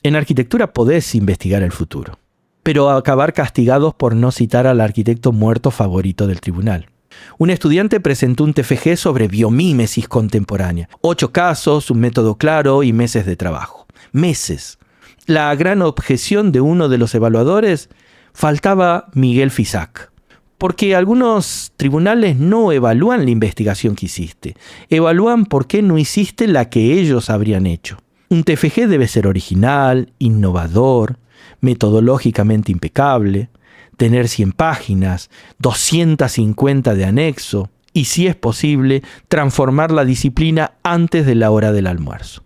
En arquitectura podés investigar el futuro, pero acabar castigados por no citar al arquitecto muerto favorito del tribunal. Un estudiante presentó un TFG sobre biomímesis contemporánea. 8 casos, un método claro y meses de trabajo. Meses. La gran objeción de uno de los evaluadores: faltaba Miguel Fisac. Porque algunos tribunales no evalúan la investigación que hiciste. Evalúan por qué no hiciste la que ellos habrían hecho. Un TFG debe ser original, innovador, metodológicamente impecable, tener 100 páginas, 250 de anexo y, si es posible, transformar la disciplina antes de la hora del almuerzo.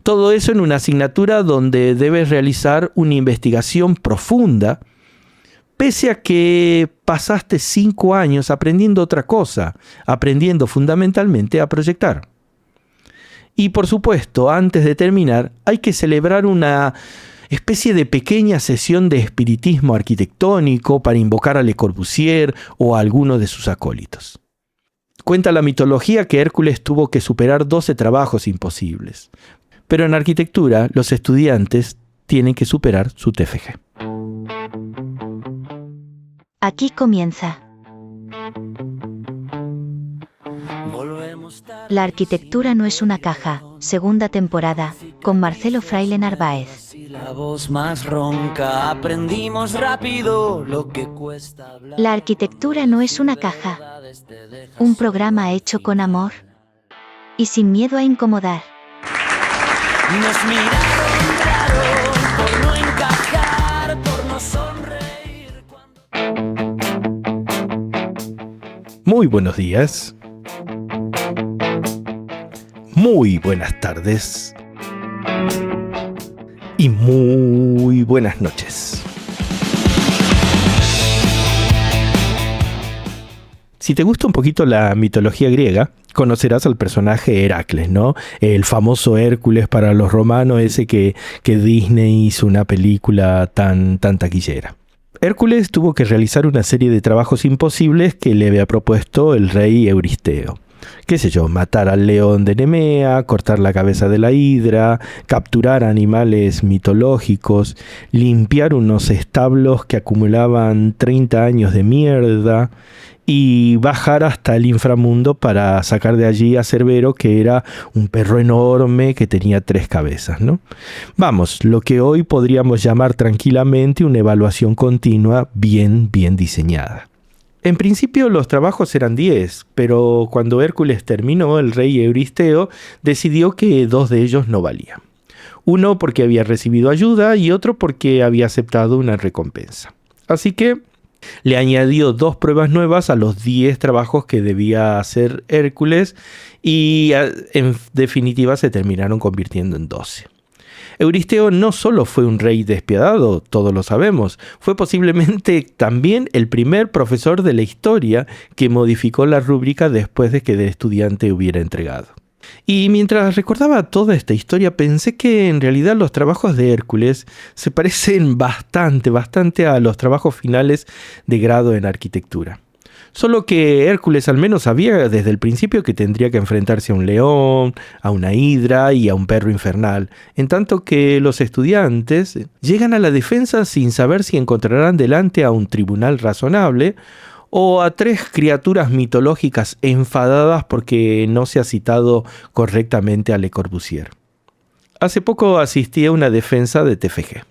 Todo eso en una asignatura donde debes realizar una investigación profunda, pese a que pasaste 5 años aprendiendo otra cosa, aprendiendo fundamentalmente a proyectar. Y por supuesto, antes de terminar, hay que celebrar una especie de pequeña sesión de espiritismo arquitectónico para invocar a Le Corbusier o a alguno de sus acólitos. Cuenta la mitología que Hércules tuvo que superar 12 trabajos imposibles. Pero en arquitectura, los estudiantes tienen que superar su TFG. Aquí comienza. La arquitectura no es una caja, segunda temporada, con Marcelo Fraile Narváez. La arquitectura no es una caja. Un programa hecho con amor y sin miedo a incomodar. Nos miraron raro por no encajar, por no sonreír Muy buenos días. Muy buenas tardes. Y muy buenas noches. Si te gusta un poquito la mitología griega, conocerás al personaje Heracles, ¿no? El famoso Hércules para los romanos, ese que Disney hizo una película tan taquillera. Hércules tuvo que realizar una serie de trabajos imposibles que le había propuesto el rey Euristeo. Qué sé yo, matar al león de Nemea, cortar la cabeza de la hidra, capturar animales mitológicos, limpiar unos establos que acumulaban 30 años de mierda y bajar hasta el inframundo para sacar de allí a Cerbero, que era un perro enorme que tenía 3 cabezas, ¿no? Vamos, lo que hoy podríamos llamar tranquilamente una evaluación continua bien diseñada. En principio los trabajos eran 10, pero cuando Hércules terminó, el rey Euristeo decidió que 2 de ellos no valían. Uno porque había recibido ayuda y otro porque había aceptado una recompensa. Así que le añadió 2 pruebas nuevas a los 10 trabajos que debía hacer Hércules y en definitiva se terminaron convirtiendo en 12. Euristeo no solo fue un rey despiadado, todos lo sabemos, fue posiblemente también el primer profesor de la historia que modificó la rúbrica después de que el estudiante hubiera entregado. Y mientras recordaba toda esta historia, pensé que en realidad los trabajos de Hércules se parecen bastante a los trabajos finales de grado en arquitectura. Solo que Hércules al menos sabía desde el principio que tendría que enfrentarse a un león, a una hidra y a un perro infernal, en tanto que los estudiantes llegan a la defensa sin saber si encontrarán delante a un tribunal razonable o a 3 criaturas mitológicas enfadadas porque no se ha citado correctamente a Le Corbusier. Hace poco asistí a una defensa de TFG.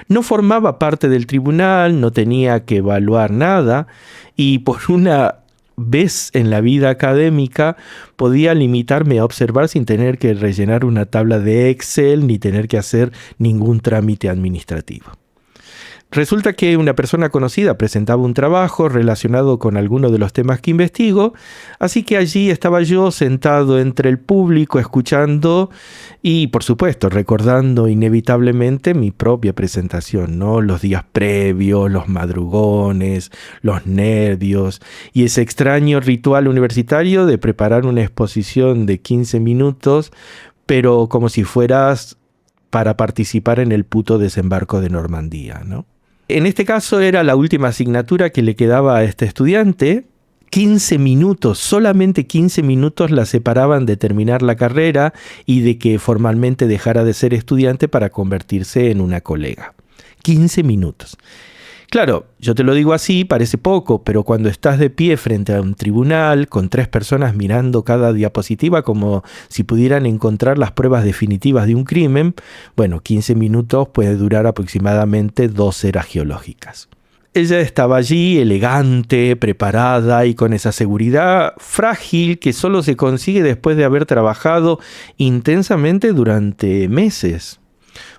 No formaba parte del tribunal, no tenía que evaluar nada y por una vez en la vida académica podía limitarme a observar sin tener que rellenar una tabla de Excel ni tener que hacer ningún trámite administrativo. Resulta que una persona conocida presentaba un trabajo relacionado con alguno de los temas que investigo, así que allí estaba yo sentado entre el público escuchando y, por supuesto, recordando inevitablemente mi propia presentación, ¿no? Los días previos, los madrugones, los nervios y ese extraño ritual universitario de preparar una exposición de 15 minutos, pero como si fueras para participar en el puto desembarco de Normandía, ¿no? En este caso era la última asignatura que le quedaba a este estudiante, 15 minutos, solamente 15 minutos la separaban de terminar la carrera y de que formalmente dejara de ser estudiante para convertirse en una colega. 15 minutos. Claro, yo te lo digo así, parece poco, pero cuando estás de pie frente a un tribunal con 3 personas mirando cada diapositiva como si pudieran encontrar las pruebas definitivas de un crimen, bueno, 15 minutos puede durar aproximadamente 2 eras geológicas. Ella estaba allí, elegante, preparada y con esa seguridad frágil que solo se consigue después de haber trabajado intensamente durante meses.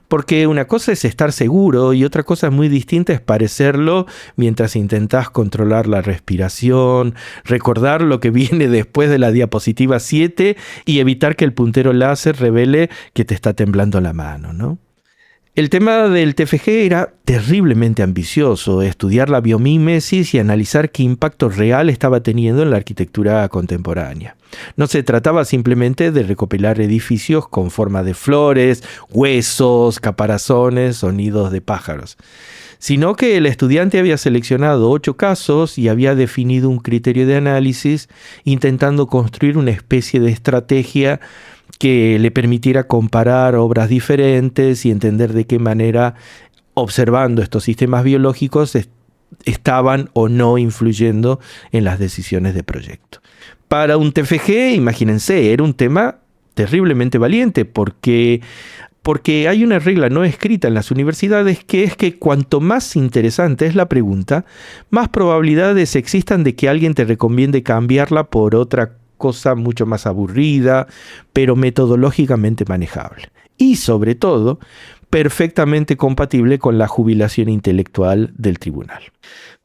Porque una cosa es estar seguro y otra cosa muy distinta es parecerlo mientras intentás controlar la respiración, recordar lo que viene después de la diapositiva 7 y evitar que el puntero láser revele que te está temblando la mano, ¿no? El tema del TFG era terriblemente ambicioso, estudiar la biomímesis y analizar qué impacto real estaba teniendo en la arquitectura contemporánea. No se trataba simplemente de recopilar edificios con forma de flores, huesos, caparazones, sonidos de pájaros, sino que el estudiante había seleccionado 8 casos y había definido un criterio de análisis, intentando construir una especie de estrategia que le permitiera comparar obras diferentes y entender de qué manera, observando estos sistemas biológicos, estaban o no influyendo en las decisiones de proyecto. Para un TFG, imagínense, era un tema terriblemente valiente porque hay una regla no escrita en las universidades que es que cuanto más interesante es la pregunta, más probabilidades existan de que alguien te recomiende cambiarla por otra cosa mucho más aburrida, pero metodológicamente manejable. Y sobre todo, perfectamente compatible con la jubilación intelectual del tribunal.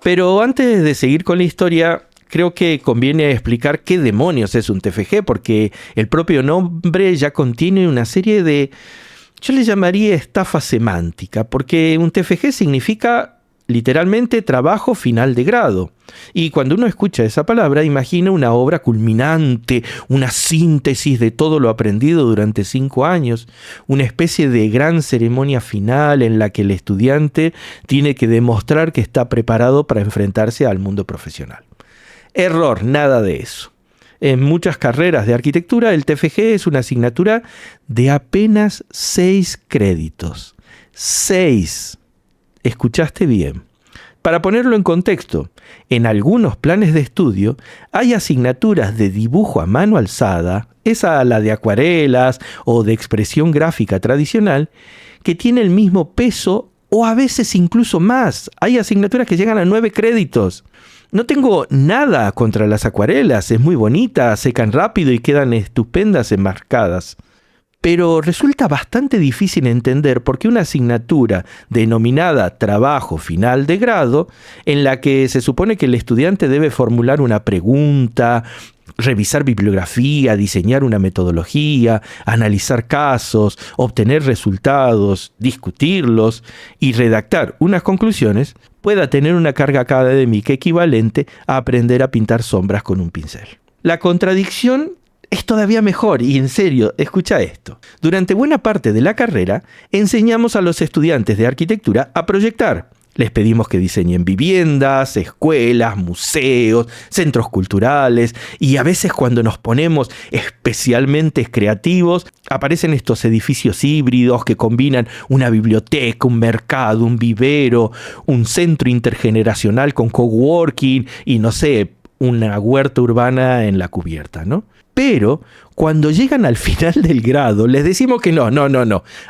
Pero antes de seguir con la historia, creo que conviene explicar qué demonios es un TFG, porque el propio nombre ya contiene una serie de, yo le llamaría estafa semántica, porque un TFG significa literalmente trabajo final de grado. Y cuando uno escucha esa palabra, imagina una obra culminante, una síntesis de todo lo aprendido durante 5 años, una especie de gran ceremonia final en la que el estudiante tiene que demostrar que está preparado para enfrentarse al mundo profesional. Error, nada de eso. En muchas carreras de arquitectura, el TFG es una asignatura de apenas 6 créditos. 6. Escuchaste bien. Para ponerlo en contexto, en algunos planes de estudio hay asignaturas de dibujo a mano alzada, esa la de acuarelas o de expresión gráfica tradicional, que tiene el mismo peso o a veces incluso más. Hay asignaturas que llegan a 9 créditos. No tengo nada contra las acuarelas, es muy bonita, secan rápido y quedan estupendas enmarcadas. Pero resulta bastante difícil entender por qué una asignatura denominada trabajo final de grado, en la que se supone que el estudiante debe formular una pregunta, revisar bibliografía, diseñar una metodología, analizar casos, obtener resultados, discutirlos y redactar unas conclusiones, pueda tener una carga académica equivalente a aprender a pintar sombras con un pincel. La contradicción es todavía mejor y en serio, escucha esto. Durante buena parte de la carrera enseñamos a los estudiantes de arquitectura a proyectar. Les pedimos que diseñen viviendas, escuelas, museos, centros culturales y a veces cuando nos ponemos especialmente creativos aparecen estos edificios híbridos que combinan una biblioteca, un mercado, un vivero, un centro intergeneracional con coworking y no sé, una huerta urbana en la cubierta, ¿no? Pero cuando llegan al final del grado, les decimos que no.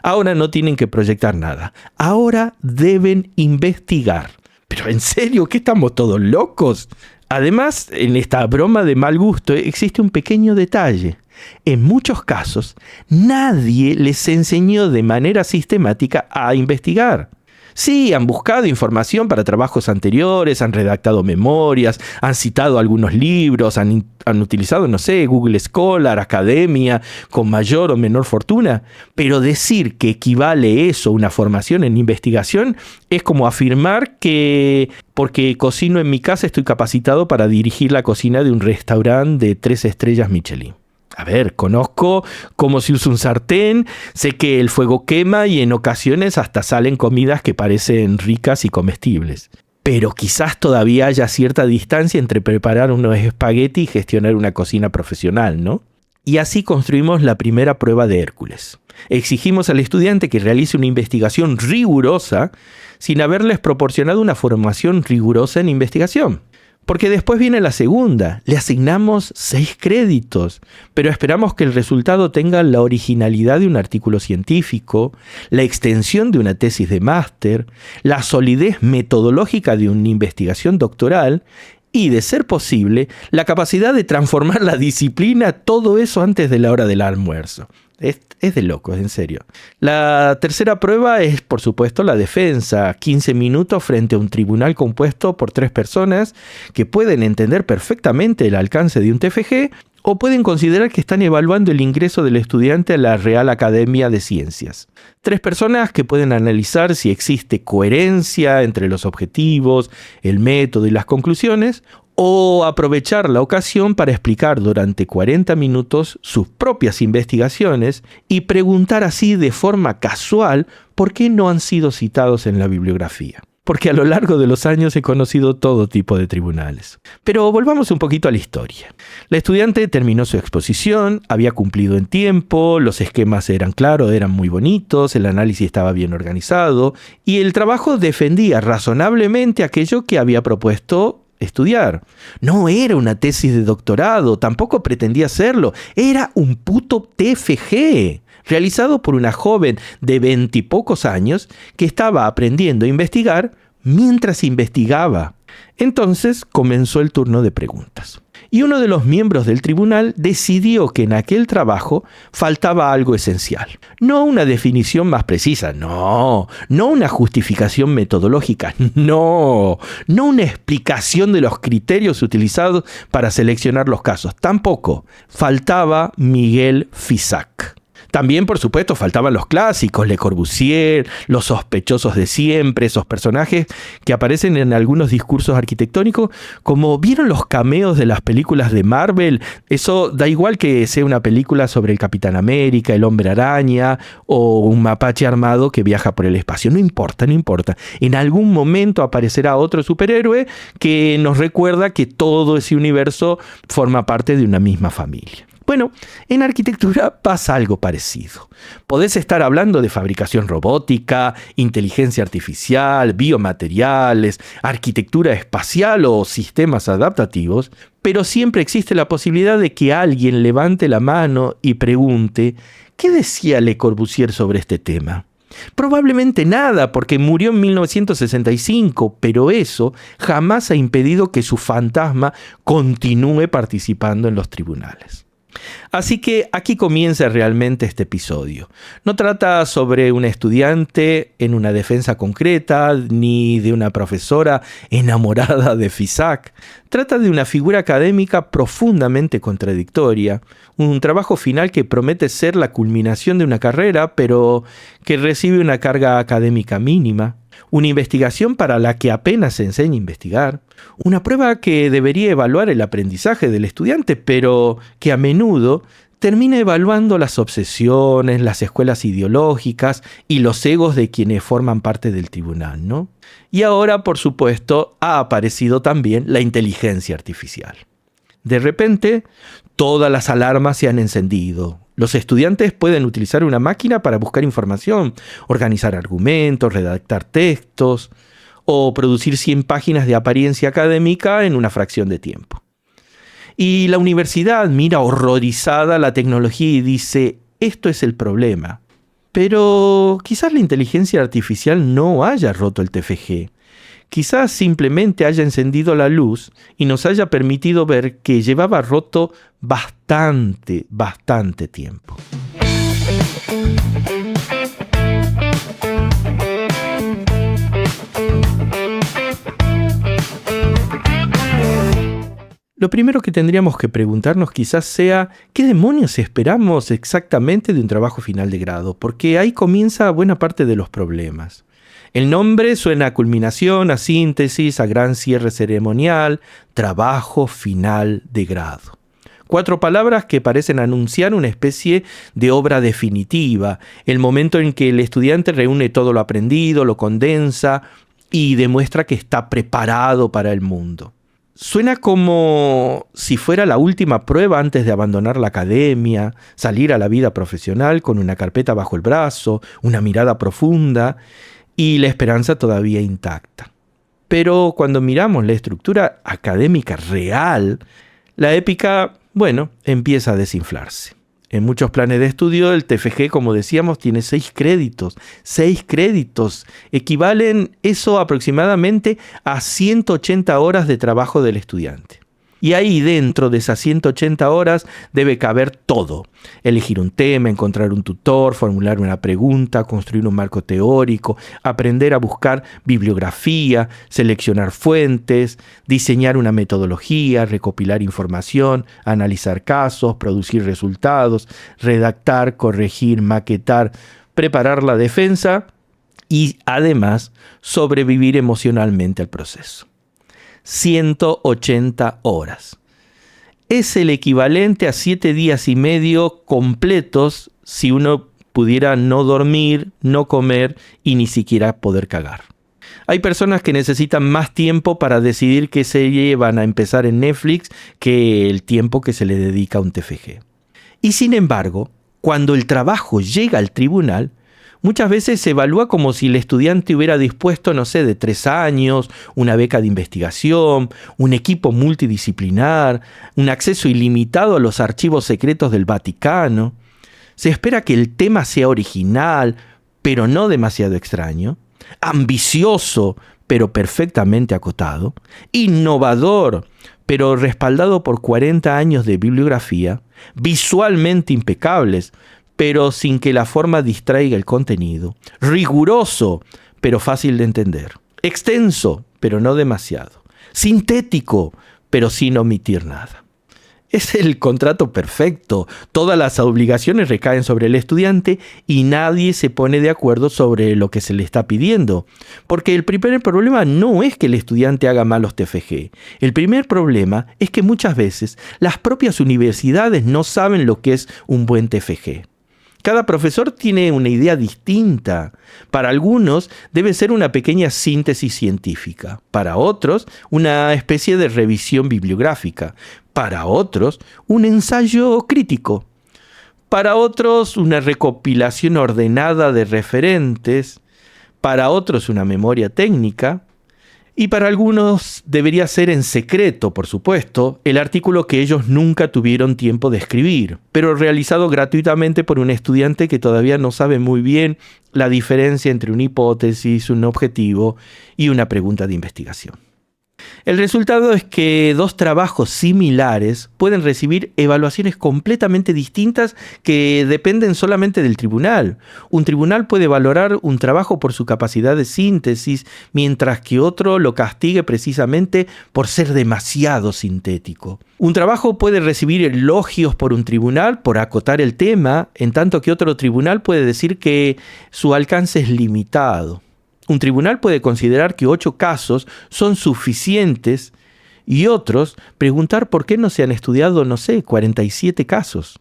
Ahora no tienen que proyectar nada. Ahora deben investigar. Pero en serio, ¿qué estamos todos locos? Además, en esta broma de mal gusto existe un pequeño detalle. En muchos casos, nadie les enseñó de manera sistemática a investigar. Sí, han buscado información para trabajos anteriores, han redactado memorias, han citado algunos libros, han utilizado, no sé, Google Scholar, Academia, con mayor o menor fortuna. Pero decir que equivale eso a una formación en investigación es como afirmar que porque cocino en mi casa estoy capacitado para dirigir la cocina de un restaurante de 3 estrellas Michelin. A ver, conozco cómo se usa un sartén, sé que el fuego quema y en ocasiones hasta salen comidas que parecen ricas y comestibles. pero quizás todavía haya cierta distancia entre preparar unos espagueti y gestionar una cocina profesional, ¿no? Y así construimos la primera prueba de Hércules. Exigimos al estudiante que realice una investigación rigurosa sin haberles proporcionado una formación rigurosa en investigación. Porque después viene la segunda. Le asignamos 6 créditos, pero esperamos que el resultado tenga la originalidad de un artículo científico, la extensión de una tesis de máster, la solidez metodológica de una investigación doctoral y, de ser posible, la capacidad de transformar la disciplina, todo eso antes de la hora del almuerzo. Es de locos, en serio. La tercera prueba es, por supuesto, la defensa. 15 minutos frente a un tribunal compuesto por 3 personas que pueden entender perfectamente el alcance de un TFG o pueden considerar que están evaluando el ingreso del estudiante a la Real Academia de Ciencias. 3 personas que pueden analizar si existe coherencia entre los objetivos, el método y las conclusiones, o aprovechar la ocasión para explicar durante 40 minutos sus propias investigaciones y preguntar así de forma casual por qué no han sido citados en la bibliografía. Porque a lo largo de los años he conocido todo tipo de tribunales. Pero volvamos un poquito a la historia. La estudiante terminó su exposición, había cumplido en tiempo, los esquemas eran claros, eran muy bonitos, el análisis estaba bien organizado y el trabajo defendía razonablemente aquello que había propuesto estudiar. No era una tesis de doctorado, tampoco pretendía hacerlo, era un puto TFG, realizado por una joven de 20 y pocos años que estaba aprendiendo a investigar mientras investigaba. Entonces comenzó el turno de preguntas. Y uno de los miembros del tribunal decidió que en aquel trabajo faltaba algo esencial. No una definición más precisa, no una justificación metodológica, no una explicación de los criterios utilizados para seleccionar los casos, tampoco. Faltaba Miguel Fisac. También, por supuesto, faltaban los clásicos, Le Corbusier, los sospechosos de siempre, esos personajes que aparecen en algunos discursos arquitectónicos, como vieron los cameos de las películas de Marvel. Eso da igual que sea una película sobre el Capitán América, el Hombre Araña o un mapache armado que viaja por el espacio. No importa. En algún momento aparecerá otro superhéroe que nos recuerda que todo ese universo forma parte de una misma familia. Bueno, en arquitectura pasa algo parecido. Podés estar hablando de fabricación robótica, inteligencia artificial, biomateriales, arquitectura espacial o sistemas adaptativos, pero siempre existe la posibilidad de que alguien levante la mano y pregunte ¿qué decía Le Corbusier sobre este tema? Probablemente nada, porque murió en 1965, pero eso jamás ha impedido que su fantasma continúe participando en los tribunales. Así que aquí comienza realmente este episodio. No trata sobre un estudiante en una defensa concreta, ni de una profesora enamorada de Fisac. Trata de una figura académica profundamente contradictoria, un trabajo final que promete ser la culminación de una carrera, pero que recibe una carga académica mínima. Una investigación para la que apenas se enseña a investigar, una prueba que debería evaluar el aprendizaje del estudiante, pero que a menudo termina evaluando las obsesiones, las escuelas ideológicas y los egos de quienes forman parte del tribunal, ¿no? Y ahora, por supuesto, ha aparecido también la inteligencia artificial. De repente, todas las alarmas se han encendido. Los estudiantes pueden utilizar una máquina para buscar información, organizar argumentos, redactar textos o producir 100 páginas de apariencia académica en una fracción de tiempo. Y la universidad mira horrorizada la tecnología y dice, esto es el problema. Pero quizás la inteligencia artificial no haya roto el TFG. Quizás simplemente haya encendido la luz y nos haya permitido ver que llevaba roto bastante tiempo. Lo primero que tendríamos que preguntarnos quizás sea ¿qué demonios esperamos exactamente de un trabajo final de grado? Porque ahí comienza buena parte de los problemas. El nombre suena a culminación, a síntesis, a gran cierre ceremonial, trabajo final de grado. 4 palabras que parecen anunciar una especie de obra definitiva, el momento en que el estudiante reúne todo lo aprendido, lo condensa y demuestra que está preparado para el mundo. Suena como si fuera la última prueba antes de abandonar la academia, salir a la vida profesional con una carpeta bajo el brazo, una mirada profunda y la esperanza todavía intacta. Pero cuando miramos la estructura académica real, la épica, empieza a desinflarse. En muchos planes de estudio, el TFG, como decíamos, tiene 6 créditos. 6 créditos equivalen eso aproximadamente a 180 horas de trabajo del estudiante. Y ahí dentro de esas 180 horas debe caber todo. Elegir un tema, encontrar un tutor, formular una pregunta, construir un marco teórico, aprender a buscar bibliografía, seleccionar fuentes, diseñar una metodología, recopilar información, analizar casos, producir resultados, redactar, corregir, maquetar, preparar la defensa y además sobrevivir emocionalmente al proceso. 180 horas. Es el equivalente a 7 días y medio completos si uno pudiera no dormir, no comer y ni siquiera poder cagar. Hay personas que necesitan más tiempo para decidir qué serie van a empezar en Netflix que el tiempo que se le dedica a un TFG. Y sin embargo, cuando el trabajo llega al tribunal, muchas veces se evalúa como si el estudiante hubiera dispuesto, de 3 años, una beca de investigación, un equipo multidisciplinar, un acceso ilimitado a los archivos secretos del Vaticano. Se espera que el tema sea original, pero no demasiado extraño, ambicioso, pero perfectamente acotado, innovador, pero respaldado por 40 años de bibliografía, visualmente impecables, pero sin que la forma distraiga el contenido, riguroso, pero fácil de entender, extenso, pero no demasiado, sintético, pero sin omitir nada. Es el contrato perfecto, todas las obligaciones recaen sobre el estudiante y nadie se pone de acuerdo sobre lo que se le está pidiendo, porque el primer problema no es que el estudiante haga malos TFG, el primer problema es que muchas veces las propias universidades no saben lo que es un buen TFG. Cada profesor tiene una idea distinta. Para algunos debe ser una pequeña síntesis científica. Para otros, una especie de revisión bibliográfica. Para otros, un ensayo crítico. Para otros, una recopilación ordenada de referentes. Para otros, una memoria técnica. Y para algunos debería ser en secreto, por supuesto, el artículo que ellos nunca tuvieron tiempo de escribir, pero realizado gratuitamente por un estudiante que todavía no sabe muy bien la diferencia entre una hipótesis, un objetivo y una pregunta de investigación. El resultado es que 2 trabajos similares pueden recibir evaluaciones completamente distintas que dependen solamente del tribunal. Un tribunal puede valorar un trabajo por su capacidad de síntesis, mientras que otro lo castigue precisamente por ser demasiado sintético. Un trabajo puede recibir elogios por un tribunal por acotar el tema, en tanto que otro tribunal puede decir que su alcance es limitado. Un tribunal puede considerar que 8 casos son suficientes y otros preguntar por qué no se han estudiado, 47 casos.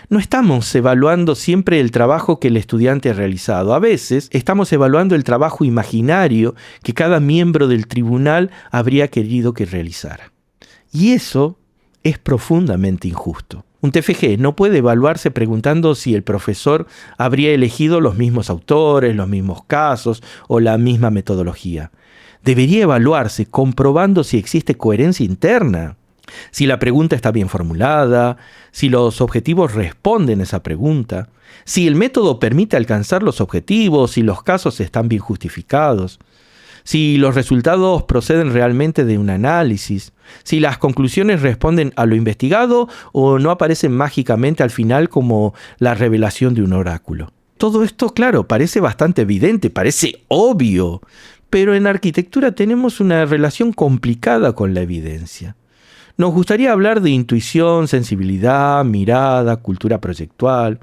No estamos evaluando siempre el trabajo que el estudiante ha realizado. A veces estamos evaluando el trabajo imaginario que cada miembro del tribunal habría querido que realizara. Y eso es profundamente injusto. Un TFG no puede evaluarse preguntando si el profesor habría elegido los mismos autores, los mismos casos o la misma metodología. Debería evaluarse comprobando si existe coherencia interna, si la pregunta está bien formulada, si los objetivos responden a esa pregunta, si el método permite alcanzar los objetivos, si los casos están bien justificados, si los resultados proceden realmente de un análisis, si las conclusiones responden a lo investigado o no aparecen mágicamente al final como la revelación de un oráculo. Todo esto, claro, parece bastante evidente, parece obvio, pero en arquitectura tenemos una relación complicada con la evidencia. Nos gustaría hablar de intuición, sensibilidad, mirada, cultura proyectual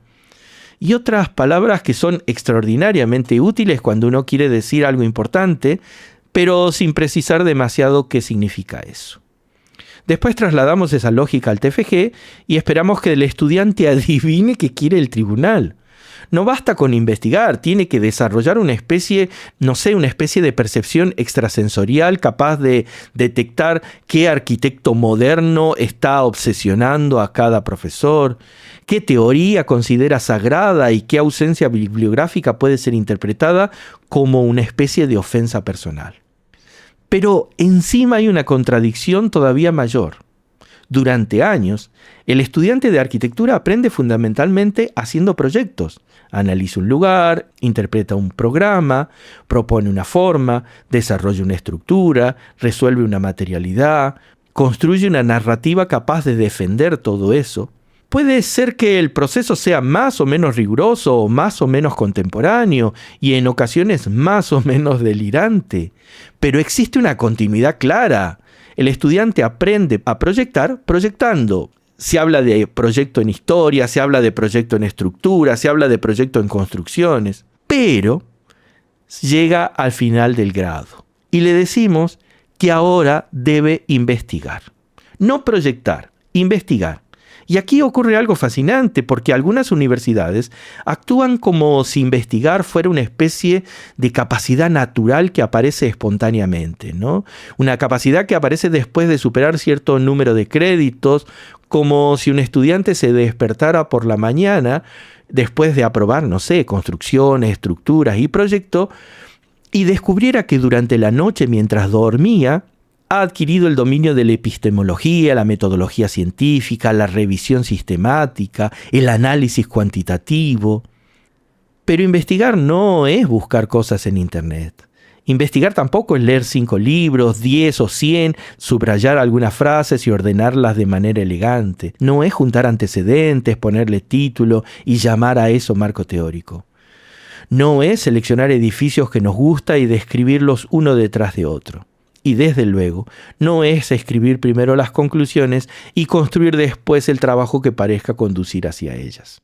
y otras palabras que son extraordinariamente útiles cuando uno quiere decir algo importante, pero sin precisar demasiado qué significa eso. Después trasladamos esa lógica al TFG y esperamos que el estudiante adivine qué quiere el tribunal. No basta con investigar, tiene que desarrollar una especie de percepción extrasensorial capaz de detectar qué arquitecto moderno está obsesionando a cada profesor, qué teoría considera sagrada y qué ausencia bibliográfica puede ser interpretada como una especie de ofensa personal. Pero encima hay una contradicción todavía mayor. Durante años, el estudiante de arquitectura aprende fundamentalmente haciendo proyectos. Analiza un lugar, interpreta un programa, propone una forma, desarrolla una estructura, resuelve una materialidad, construye una narrativa capaz de defender todo eso. Puede ser que el proceso sea más o menos riguroso o más o menos contemporáneo y en ocasiones más o menos delirante, pero existe una continuidad clara. El estudiante aprende a proyectar proyectando. Se habla de proyecto en historia, se habla de proyecto en estructura, se habla de proyecto en construcciones, pero llega al final del grado y le decimos que ahora debe investigar. No proyectar, investigar. Y aquí ocurre algo fascinante porque algunas universidades actúan como si investigar fuera una especie de capacidad natural que aparece espontáneamente, ¿no? Una capacidad que aparece después de superar cierto número de créditos, como si un estudiante se despertara por la mañana después de aprobar, construcciones, estructuras y proyectos, y descubriera que durante la noche mientras dormía, ha adquirido el dominio de la epistemología, la metodología científica, la revisión sistemática, el análisis cuantitativo. Pero investigar no es buscar cosas en Internet. Investigar tampoco es leer 5 libros, 10 o 100, subrayar algunas frases y ordenarlas de manera elegante. No es juntar antecedentes, ponerle título y llamar a eso marco teórico. No es seleccionar edificios que nos gusta y describirlos uno detrás de otro. Y desde luego, no es escribir primero las conclusiones y construir después el trabajo que parezca conducir hacia ellas.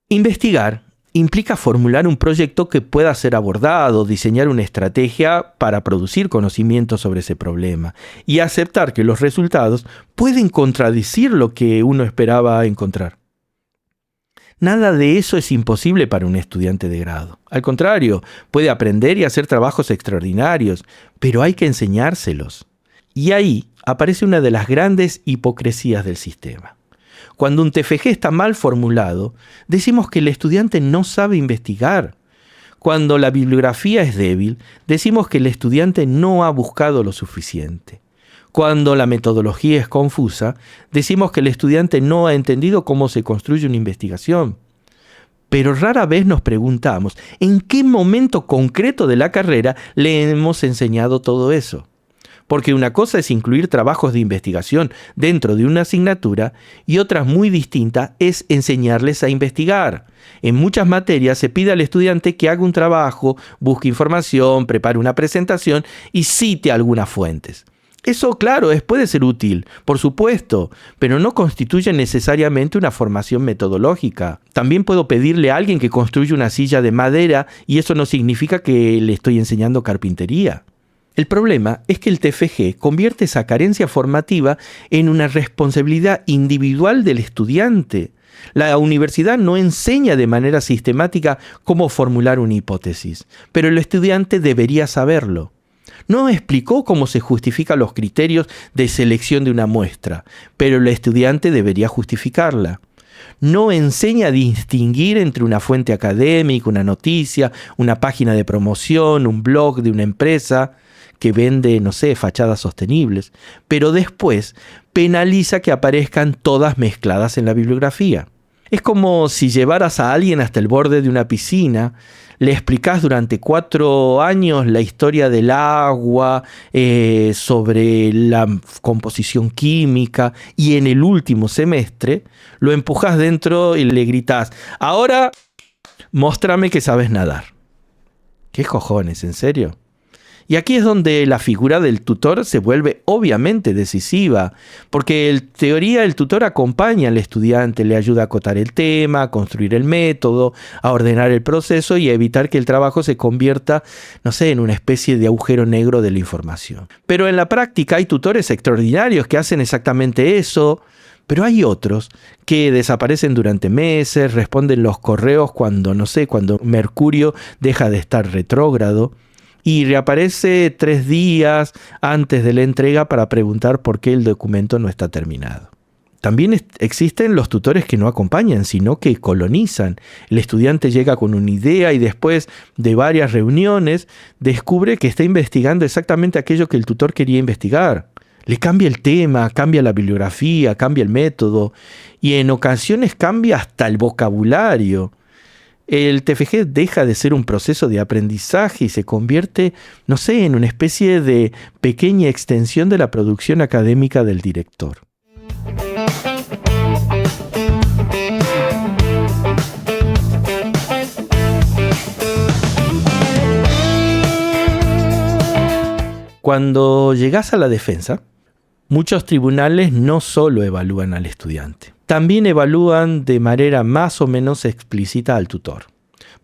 Investigar implica formular un proyecto que pueda ser abordado, diseñar una estrategia para producir conocimiento sobre ese problema y aceptar que los resultados pueden contradecir lo que uno esperaba encontrar. Nada de eso es imposible para un estudiante de grado. Al contrario, puede aprender y hacer trabajos extraordinarios, pero hay que enseñárselos. Y ahí aparece una de las grandes hipocresías del sistema. Cuando un TFG está mal formulado, decimos que el estudiante no sabe investigar. Cuando la bibliografía es débil, decimos que el estudiante no ha buscado lo suficiente. Cuando la metodología es confusa, decimos que el estudiante no ha entendido cómo se construye una investigación. Pero rara vez nos preguntamos en qué momento concreto de la carrera le hemos enseñado todo eso. Porque una cosa es incluir trabajos de investigación dentro de una asignatura y otra muy distinta es enseñarles a investigar. En muchas materias se pide al estudiante que haga un trabajo, busque información, prepare una presentación y cite algunas fuentes. Eso, claro, puede ser útil, por supuesto, pero no constituye necesariamente una formación metodológica. También puedo pedirle a alguien que construya una silla de madera y eso no significa que le estoy enseñando carpintería. El problema es que el TFG convierte esa carencia formativa en una responsabilidad individual del estudiante. La universidad no enseña de manera sistemática cómo formular una hipótesis, pero el estudiante debería saberlo. No explicó cómo se justifican los criterios de selección de una muestra, pero el estudiante debería justificarla. No enseña a distinguir entre una fuente académica, una noticia, una página de promoción, un blog de una empresa que vende, fachadas sostenibles, pero después penaliza que aparezcan todas mezcladas en la bibliografía. Es como si llevaras a alguien hasta el borde de una piscina, le explicás durante 4 años la historia del agua, sobre la composición química, y en el último semestre lo empujás dentro y le gritás: ahora, móstrame que sabes nadar. ¿Qué cojones? ¿En serio? Y aquí es donde la figura del tutor se vuelve obviamente decisiva, porque en teoría el tutor acompaña al estudiante, le ayuda a acotar el tema, a construir el método, a ordenar el proceso y a evitar que el trabajo se convierta, en una especie de agujero negro de la información. Pero en la práctica hay tutores extraordinarios que hacen exactamente eso, Pero hay otros que desaparecen durante meses, responden los correos cuando Mercurio deja de estar retrógrado y reaparece 3 días antes de la entrega para preguntar por qué el documento no está terminado. También existen los tutores que no acompañan, sino que colonizan. El estudiante llega con una idea y después de varias reuniones descubre que está investigando exactamente aquello que el tutor quería investigar. Le cambia el tema, cambia la bibliografía, cambia el método y en ocasiones cambia hasta el vocabulario. El TFG deja de ser un proceso de aprendizaje y se convierte, en una especie de pequeña extensión de la producción académica del director. Cuando llegas a la defensa, muchos tribunales no solo evalúan al estudiante, también evalúan de manera más o menos explícita al tutor.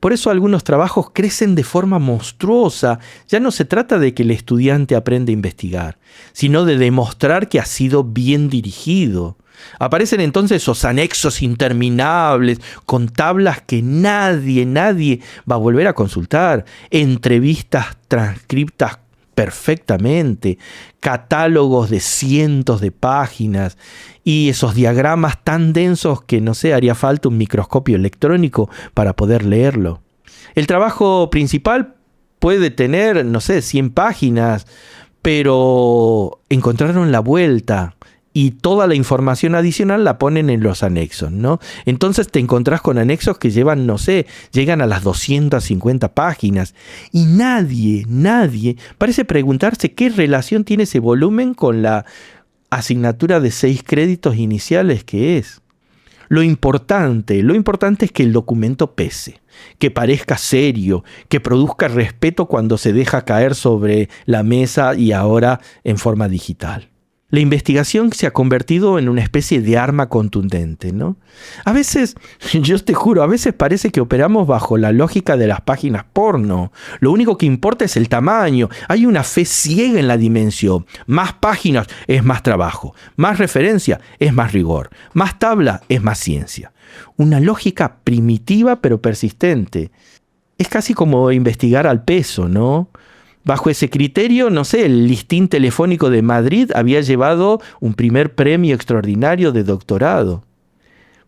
Por eso algunos trabajos crecen de forma monstruosa. Ya no se trata de que el estudiante aprenda a investigar, sino de demostrar que ha sido bien dirigido. Aparecen entonces esos anexos interminables con tablas que nadie va a volver a consultar, entrevistas transcriptas perfectamente, catálogos de cientos de páginas y esos diagramas tan densos que haría falta un microscopio electrónico para poder leerlo. El trabajo principal puede tener, 100 páginas, pero encontraron la vuelta y toda la información adicional la ponen en los anexos, ¿no? Entonces te encontrás con anexos que llegan a las 250 páginas y nadie parece preguntarse qué relación tiene ese volumen con la asignatura de 6 créditos iniciales que es. Lo importante es que el documento pese, que parezca serio, que produzca respeto cuando se deja caer sobre la mesa y ahora en forma digital. La investigación se ha convertido en una especie de arma contundente, ¿no? A veces, yo te juro, a veces parece que operamos bajo la lógica de las páginas porno. Lo único que importa es el tamaño. Hay una fe ciega en la dimensión. Más páginas es más trabajo. Más referencia es más rigor. Más tabla es más ciencia. Una lógica primitiva pero persistente. Es casi como investigar al peso, ¿no? Bajo ese criterio, el listín telefónico de Madrid había llevado un primer premio extraordinario de doctorado.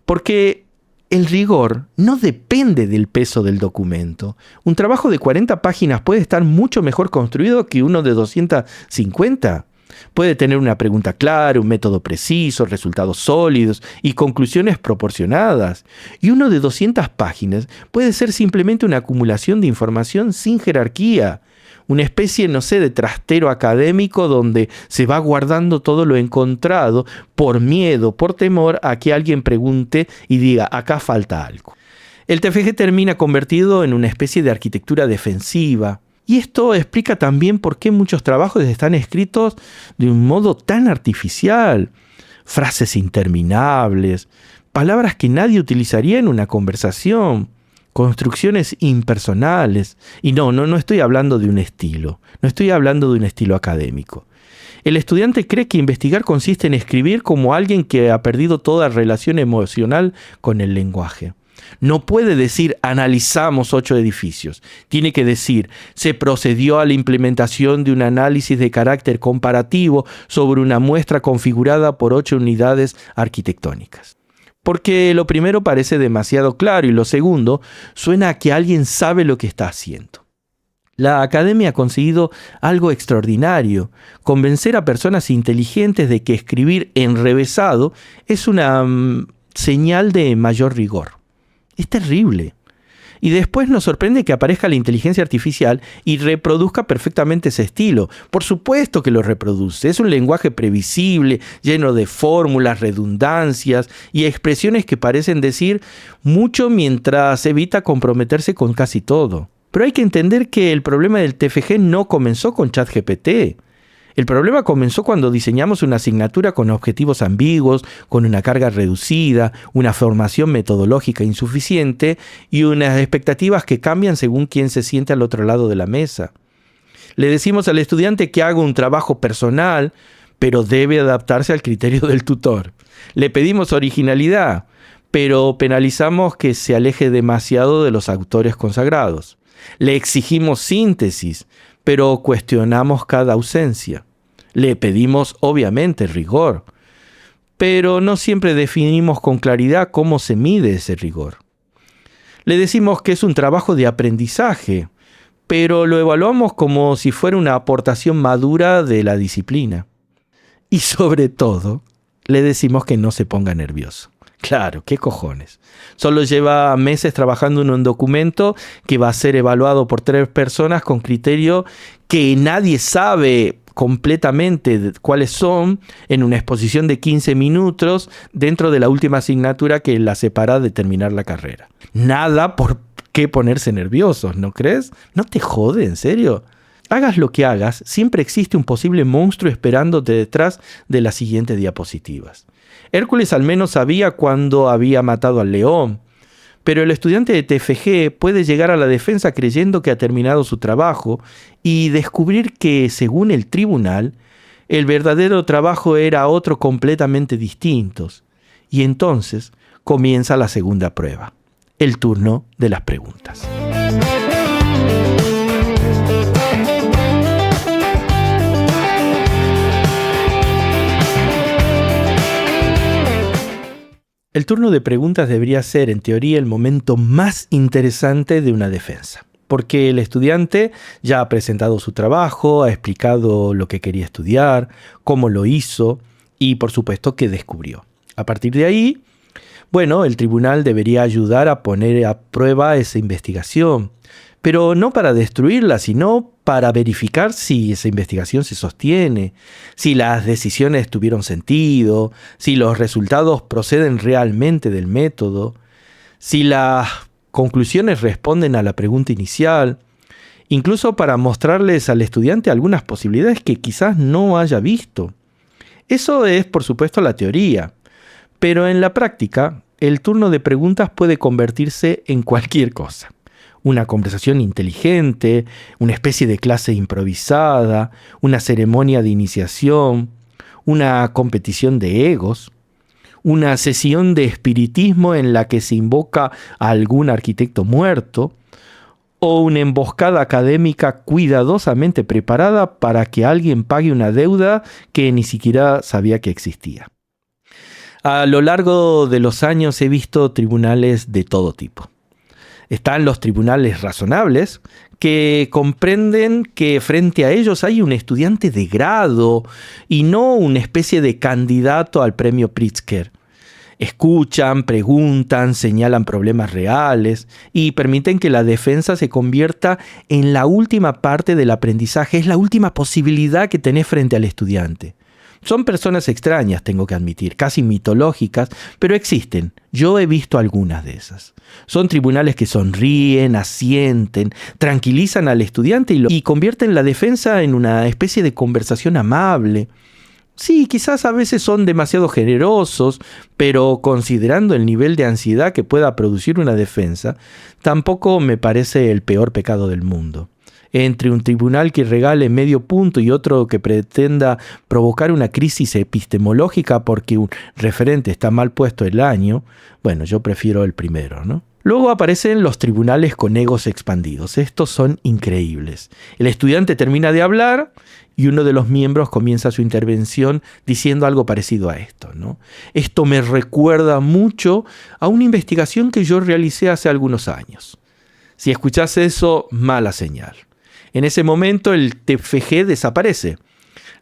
Porque el rigor no depende del peso del documento. Un trabajo de 40 páginas puede estar mucho mejor construido que uno de 250. Puede tener una pregunta clara, un método preciso, resultados sólidos y conclusiones proporcionadas. Y uno de 200 páginas puede ser simplemente una acumulación de información sin jerarquía. Una especie, de trastero académico donde se va guardando todo lo encontrado por miedo, por temor a que alguien pregunte y diga, acá falta algo. El TFG termina convertido en una especie de arquitectura defensiva. Y esto explica también por qué muchos trabajos están escritos de un modo tan artificial. Frases interminables, palabras que nadie utilizaría en una conversación. Construcciones impersonales. Y no estoy hablando de un estilo. No estoy hablando de un estilo académico. El estudiante cree que investigar consiste en escribir como alguien que ha perdido toda relación emocional con el lenguaje. No puede decir analizamos 8 edificios. Tiene que decir se procedió a la implementación de un análisis de carácter comparativo sobre una muestra configurada por 8 unidades arquitectónicas. Porque lo primero parece demasiado claro y lo segundo suena a que alguien sabe lo que está haciendo. La academia ha conseguido algo extraordinario, convencer a personas inteligentes de que escribir enrevesado es una señal de mayor rigor. Es terrible. Y después nos sorprende que aparezca la inteligencia artificial y reproduzca perfectamente ese estilo. Por supuesto que lo reproduce. Es un lenguaje previsible, lleno de fórmulas, redundancias y expresiones que parecen decir mucho mientras evita comprometerse con casi todo. Pero hay que entender que el problema del TFG no comenzó con ChatGPT. El problema comenzó cuando diseñamos una asignatura con objetivos ambiguos, con una carga reducida, una formación metodológica insuficiente y unas expectativas que cambian según quién se siente al otro lado de la mesa. Le decimos al estudiante que haga un trabajo personal, pero debe adaptarse al criterio del tutor. Le pedimos originalidad, pero penalizamos que se aleje demasiado de los autores consagrados. Le exigimos síntesis, pero cuestionamos cada ausencia. Le pedimos, obviamente, rigor, pero no siempre definimos con claridad cómo se mide ese rigor. Le decimos que es un trabajo de aprendizaje, pero lo evaluamos como si fuera una aportación madura de la disciplina. Y sobre todo, le decimos que no se ponga nervioso. Claro, ¿qué cojones? Solo lleva meses trabajando en un documento que va a ser evaluado por 3 personas con criterio que nadie sabe completamente cuáles son, en una exposición de 15 minutos dentro de la última asignatura que la separa de terminar la carrera. Nada por qué ponerse nerviosos, ¿no crees? No te jode, ¿en serio? Hagas lo que hagas, siempre existe un posible monstruo esperándote detrás de las siguientes diapositivas. Hércules al menos sabía cuándo había matado al león, pero el estudiante de TFG puede llegar a la defensa creyendo que ha terminado su trabajo y descubrir que, según el tribunal, el verdadero trabajo era otro completamente distinto. Y entonces comienza la segunda prueba, el turno de las preguntas. El turno de preguntas debería ser, en teoría, el momento más interesante de una defensa, porque el estudiante ya ha presentado su trabajo, ha explicado lo que quería estudiar, cómo lo hizo y, por supuesto, qué descubrió. A partir de ahí, el tribunal debería ayudar a poner a prueba esa investigación, pero no para destruirla, sino para verificar si esa investigación se sostiene, si las decisiones tuvieron sentido, si los resultados proceden realmente del método, si las conclusiones responden a la pregunta inicial, incluso para mostrarles al estudiante algunas posibilidades que quizás no haya visto. Eso es, por supuesto, la teoría, pero en la práctica, el turno de preguntas puede convertirse en cualquier cosa. Una conversación inteligente, una especie de clase improvisada, una ceremonia de iniciación, una competición de egos, una sesión de espiritismo en la que se invoca a algún arquitecto muerto, o una emboscada académica cuidadosamente preparada para que alguien pague una deuda que ni siquiera sabía que existía. A lo largo de los años he visto tribunales de todo tipo. Están los tribunales razonables, que comprenden que frente a ellos hay un estudiante de grado y no una especie de candidato al premio Pritzker. Escuchan, preguntan, señalan problemas reales y permiten que la defensa se convierta en la última parte del aprendizaje, es la última posibilidad que tenés frente al estudiante. Son personas extrañas, tengo que admitir, casi mitológicas, pero existen. Yo he visto algunas de esas. Son tribunales que sonríen, asienten, tranquilizan al estudiante y convierten la defensa en una especie de conversación amable. Sí, quizás a veces son demasiado generosos, pero considerando el nivel de ansiedad que pueda producir una defensa, tampoco me parece el peor pecado del mundo. Entre un tribunal que regale medio punto y otro que pretenda provocar una crisis epistemológica porque un referente está mal puesto el año, yo prefiero el primero, ¿no? Luego aparecen los tribunales con egos expandidos. Estos son increíbles. El estudiante termina de hablar y uno de los miembros comienza su intervención diciendo algo parecido a esto, ¿no? Esto me recuerda mucho a una investigación que yo realicé hace algunos años. Si escuchás eso, mala señal. En ese momento el TFG desaparece.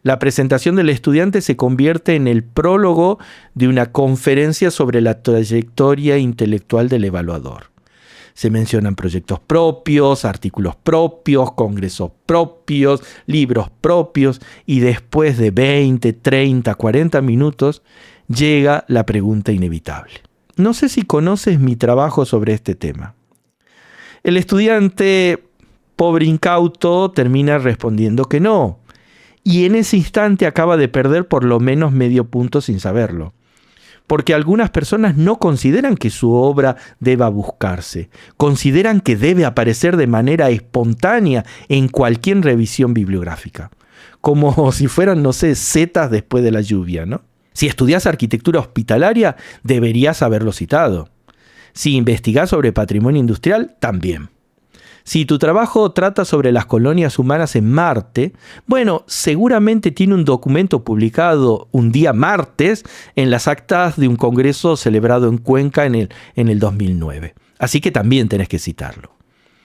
La presentación del estudiante se convierte en el prólogo de una conferencia sobre la trayectoria intelectual del evaluador. Se mencionan proyectos propios, artículos propios, congresos propios, libros propios y después de 20, 30, 40 minutos llega la pregunta inevitable. No sé si conoces mi trabajo sobre este tema. El estudiante, pobre incauto, termina respondiendo que no. Y en ese instante acaba de perder por lo menos medio punto sin saberlo. Porque algunas personas no consideran que su obra deba buscarse. Consideran que debe aparecer de manera espontánea en cualquier revisión bibliográfica. Como si fueran, setas después de la lluvia, ¿no? Si estudias arquitectura hospitalaria, deberías haberlo citado. Si investigás sobre patrimonio industrial, también. Si tu trabajo trata sobre las colonias humanas en Marte, bueno, seguramente tiene un documento publicado un día martes en las actas de un congreso celebrado en Cuenca en el 2009. Así que también tenés que citarlo.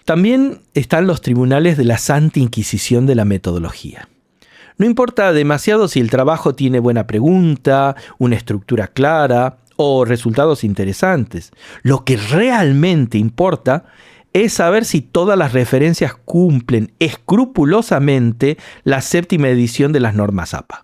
También están los tribunales de la Santa Inquisición de la metodología. No importa demasiado si el trabajo tiene buena pregunta, una estructura clara o resultados interesantes. Lo que realmente importa es saber si todas las referencias cumplen escrupulosamente la 7ª edición de las normas APA.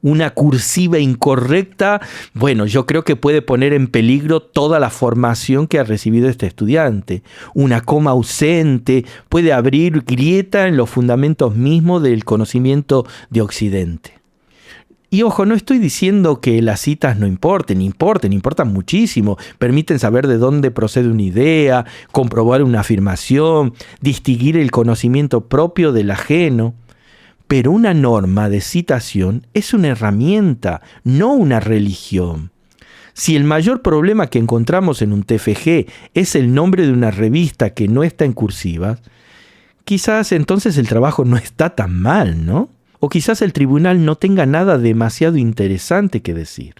Una cursiva incorrecta, bueno, yo creo que puede poner en peligro toda la formación que ha recibido este estudiante. Una coma ausente puede abrir grieta en los fundamentos mismos del conocimiento de Occidente. Y ojo, no estoy diciendo que las citas no importen muchísimo. Permiten saber de dónde procede una idea, comprobar una afirmación, distinguir el conocimiento propio del ajeno. Pero una norma de citación es una herramienta, no una religión. Si el mayor problema que encontramos en un TFG es el nombre de una revista que no está en cursivas, quizás entonces el trabajo no está tan mal, ¿no? O quizás el tribunal no tenga nada demasiado interesante que decir.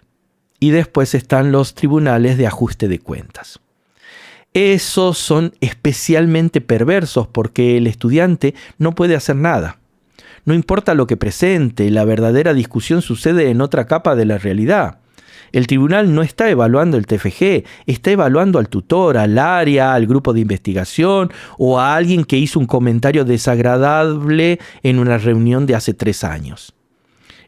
Y después están los tribunales de ajuste de cuentas. Esos son especialmente perversos porque el estudiante no puede hacer nada. No importa lo que presente, la verdadera discusión sucede en otra capa de la realidad. El tribunal no está evaluando el TFG, está evaluando al tutor, al área, al grupo de investigación o a alguien que hizo un comentario desagradable en una reunión de hace 3 años.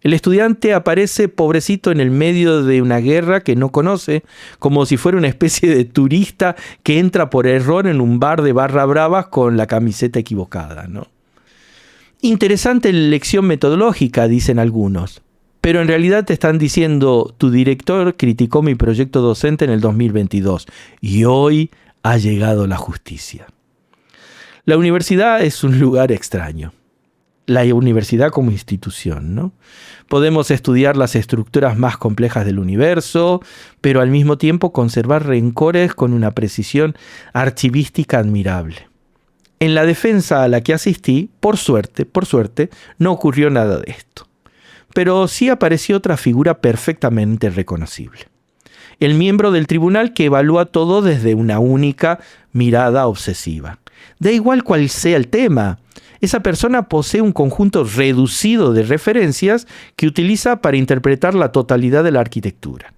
El estudiante aparece pobrecito en el medio de una guerra que no conoce, como si fuera una especie de turista que entra por error en un bar de barra bravas con la camiseta equivocada, ¿no? Interesante lección metodológica, dicen algunos. Pero en realidad te están diciendo, tu director criticó mi proyecto docente en el 2022 y hoy ha llegado la justicia. La universidad es un lugar extraño. La universidad como institución, ¿no? Podemos estudiar las estructuras más complejas del universo, pero al mismo tiempo conservar rencores con una precisión archivística admirable. En la defensa a la que asistí, por suerte, no ocurrió nada de esto. Pero sí apareció otra figura perfectamente reconocible. El miembro del tribunal que evalúa todo desde una única mirada obsesiva. Da igual cuál sea el tema, esa persona posee un conjunto reducido de referencias que utiliza para interpretar la totalidad de la arquitectura.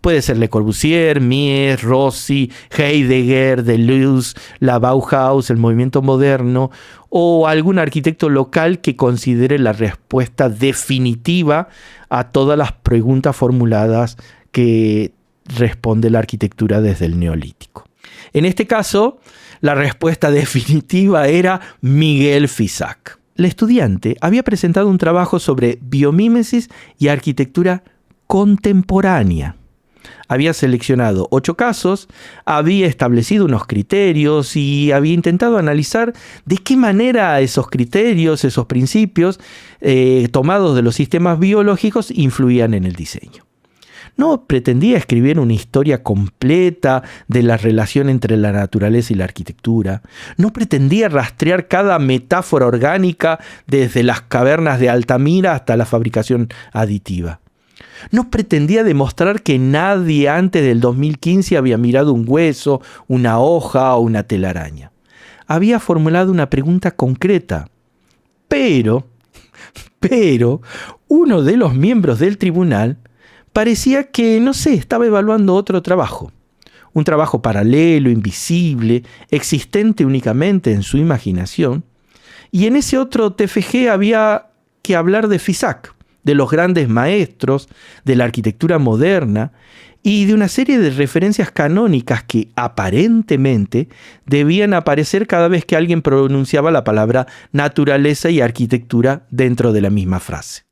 Puede ser Le Corbusier, Mies, Rossi, Heidegger, Deleuze, la Bauhaus, el movimiento moderno o algún arquitecto local que considere la respuesta definitiva a todas las preguntas formuladas que responde la arquitectura desde el Neolítico. En este caso, la respuesta definitiva era Miguel Fisac. El estudiante había presentado un trabajo sobre biomímesis y arquitectura contemporánea. Había seleccionado 8 casos, había establecido unos criterios y había intentado analizar de qué manera esos criterios, esos principios tomados de los sistemas biológicos influían en el diseño. No pretendía escribir una historia completa de la relación entre la naturaleza y la arquitectura. No pretendía rastrear cada metáfora orgánica desde las cavernas de Altamira hasta la fabricación aditiva. No pretendía demostrar que nadie antes del 2015 había mirado un hueso, una hoja o una telaraña. Había formulado una pregunta concreta. Pero uno de los miembros del tribunal parecía que, estaba evaluando otro trabajo. Un trabajo paralelo, invisible, existente únicamente en su imaginación. Y en ese otro TFG había que hablar de Fisac, de los grandes maestros, de la arquitectura moderna y de una serie de referencias canónicas que aparentemente debían aparecer cada vez que alguien pronunciaba la palabra naturaleza y arquitectura dentro de la misma frase.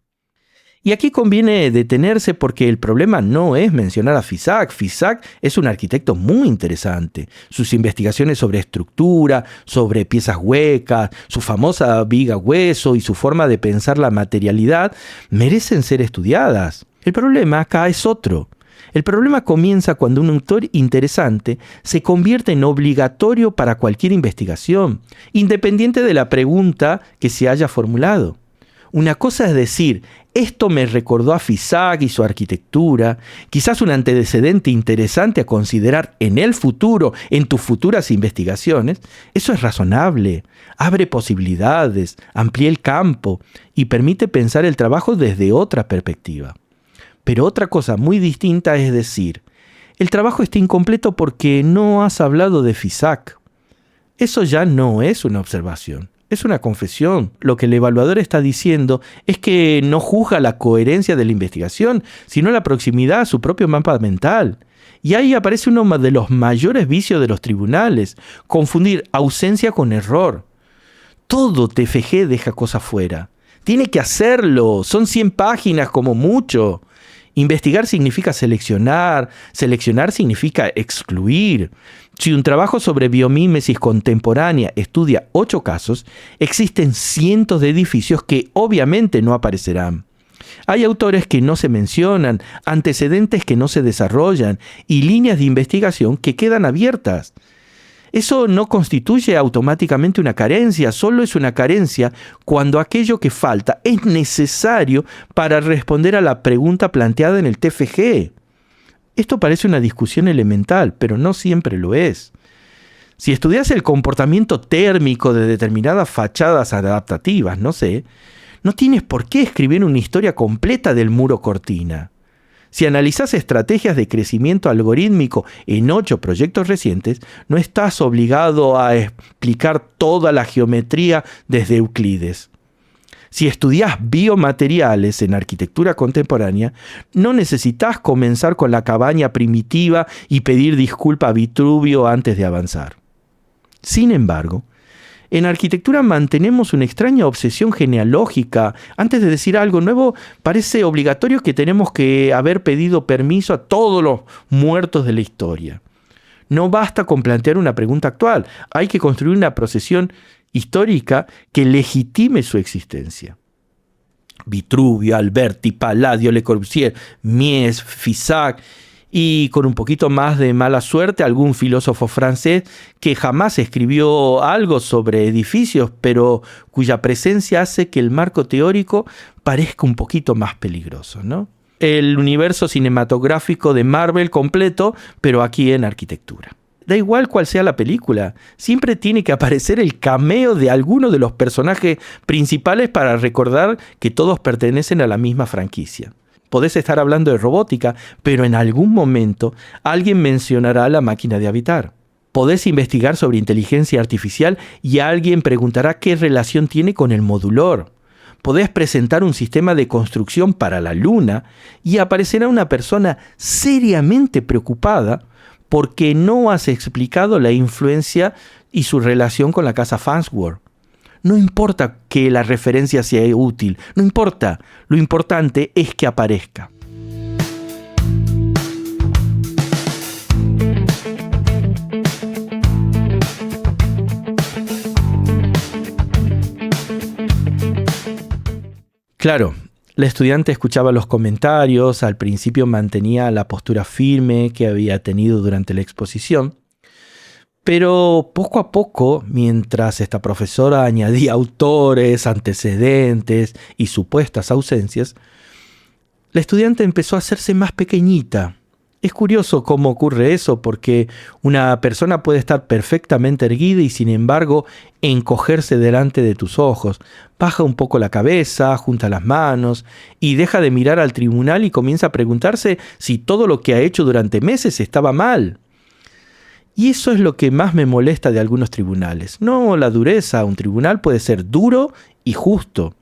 Y aquí conviene detenerse porque el problema no es mencionar a Fisac. Fisac es un arquitecto muy interesante. Sus investigaciones sobre estructura, sobre piezas huecas, su famosa viga hueso y su forma de pensar la materialidad merecen ser estudiadas. El problema acá es otro. El problema comienza cuando un autor interesante se convierte en obligatorio para cualquier investigación, independiente de la pregunta que se haya formulado. Una cosa es decir, esto me recordó a Fisac y su arquitectura, quizás un antecedente interesante a considerar en el futuro, en tus futuras investigaciones. Eso es razonable, abre posibilidades, amplía el campo y permite pensar el trabajo desde otra perspectiva. Pero otra cosa muy distinta es decir, el trabajo está incompleto porque no has hablado de Fisac. Eso ya no es una observación, es una confesión. Lo que el evaluador está diciendo es que no juzga la coherencia de la investigación, sino la proximidad a su propio mapa mental. Y ahí aparece uno de los mayores vicios de los tribunales, confundir ausencia con error. Todo TFG deja cosas fuera. Tiene que hacerlo, son 100 páginas como mucho. Investigar significa seleccionar significa excluir. Si un trabajo sobre biomímesis contemporánea estudia 8 casos, existen cientos de edificios que obviamente no aparecerán. Hay autores que no se mencionan, antecedentes que no se desarrollan y líneas de investigación que quedan abiertas. Eso no constituye automáticamente una carencia, solo es una carencia cuando aquello que falta es necesario para responder a la pregunta planteada en el TFG. Esto parece una discusión elemental, pero no siempre lo es. Si estudias el comportamiento térmico de determinadas fachadas adaptativas, no tienes por qué escribir una historia completa del muro cortina. Si analizas estrategias de crecimiento algorítmico en 8 proyectos recientes, no estás obligado a explicar toda la geometría desde Euclides. Si estudias biomateriales en arquitectura contemporánea, no necesitas comenzar con la cabaña primitiva y pedir disculpa a Vitruvio antes de avanzar. Sin embargo, en arquitectura mantenemos una extraña obsesión genealógica. Antes de decir algo nuevo, parece obligatorio que tenemos que haber pedido permiso a todos los muertos de la historia. No basta con plantear una pregunta actual, hay que construir una procesión histórica que legitime su existencia. Vitruvio, Alberti, Palladio, Le Corbusier, Mies, Fisac y con un poquito más de mala suerte algún filósofo francés que jamás escribió algo sobre edificios, pero cuya presencia hace que el marco teórico parezca un poquito más peligroso, ¿no? El universo cinematográfico de Marvel completo, pero aquí en arquitectura. Da igual cuál sea la película, siempre tiene que aparecer el cameo de alguno de los personajes principales para recordar que todos pertenecen a la misma franquicia. Podés estar hablando de robótica, pero en algún momento alguien mencionará la máquina de habitar. Podés investigar sobre inteligencia artificial y alguien preguntará qué relación tiene con el modulor. Podés presentar un sistema de construcción para la Luna y aparecerá una persona seriamente preocupada porque no has explicado la influencia y su relación con la casa Farnsworth. No importa que la referencia sea útil, no importa. Lo importante es que aparezca. Claro, la estudiante escuchaba los comentarios, al principio mantenía la postura firme que había tenido durante la exposición, pero poco a poco, mientras esta profesora añadía autores, antecedentes y supuestas ausencias, la estudiante empezó a hacerse más pequeñita. Es curioso cómo ocurre eso, porque una persona puede estar perfectamente erguida y sin embargo encogerse delante de tus ojos. Baja un poco la cabeza, junta las manos y deja de mirar al tribunal y comienza a preguntarse si todo lo que ha hecho durante meses estaba mal. Y eso es lo que más me molesta de algunos tribunales. No la dureza, un tribunal puede ser duro y justo.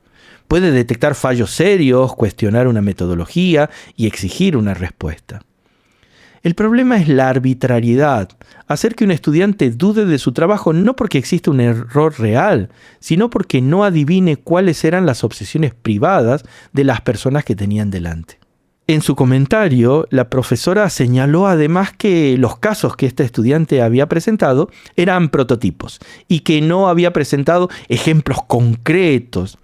Puede detectar fallos serios, cuestionar una metodología y exigir una respuesta. El problema es la arbitrariedad, hacer que un estudiante dude de su trabajo no porque existe un error real, sino porque no adivine cuáles eran las obsesiones privadas de las personas que tenían delante. En su comentario, la profesora señaló además que los casos que este estudiante había presentado eran prototipos y que no había presentado ejemplos concretos.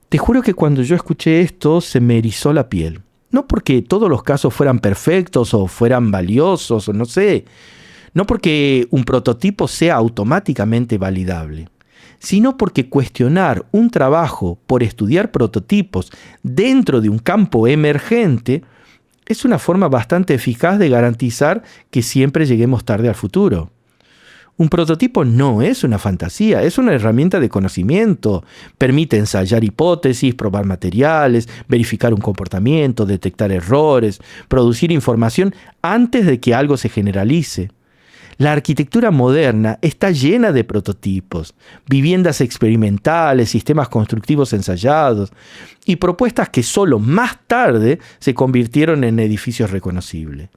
Te juro que cuando yo escuché esto se me erizó la piel. No porque todos los casos fueran perfectos o fueran valiosos o no sé. No porque un prototipo sea automáticamente validable, sino porque cuestionar un trabajo por estudiar prototipos dentro de un campo emergente es una forma bastante eficaz de garantizar que siempre lleguemos tarde al futuro. Un prototipo no es una fantasía, es una herramienta de conocimiento. Permite ensayar hipótesis, probar materiales, verificar un comportamiento, detectar errores, producir información antes de que algo se generalice. La arquitectura moderna está llena de prototipos, viviendas experimentales, sistemas constructivos ensayados y propuestas que solo más tarde se convirtieron en edificios reconocibles.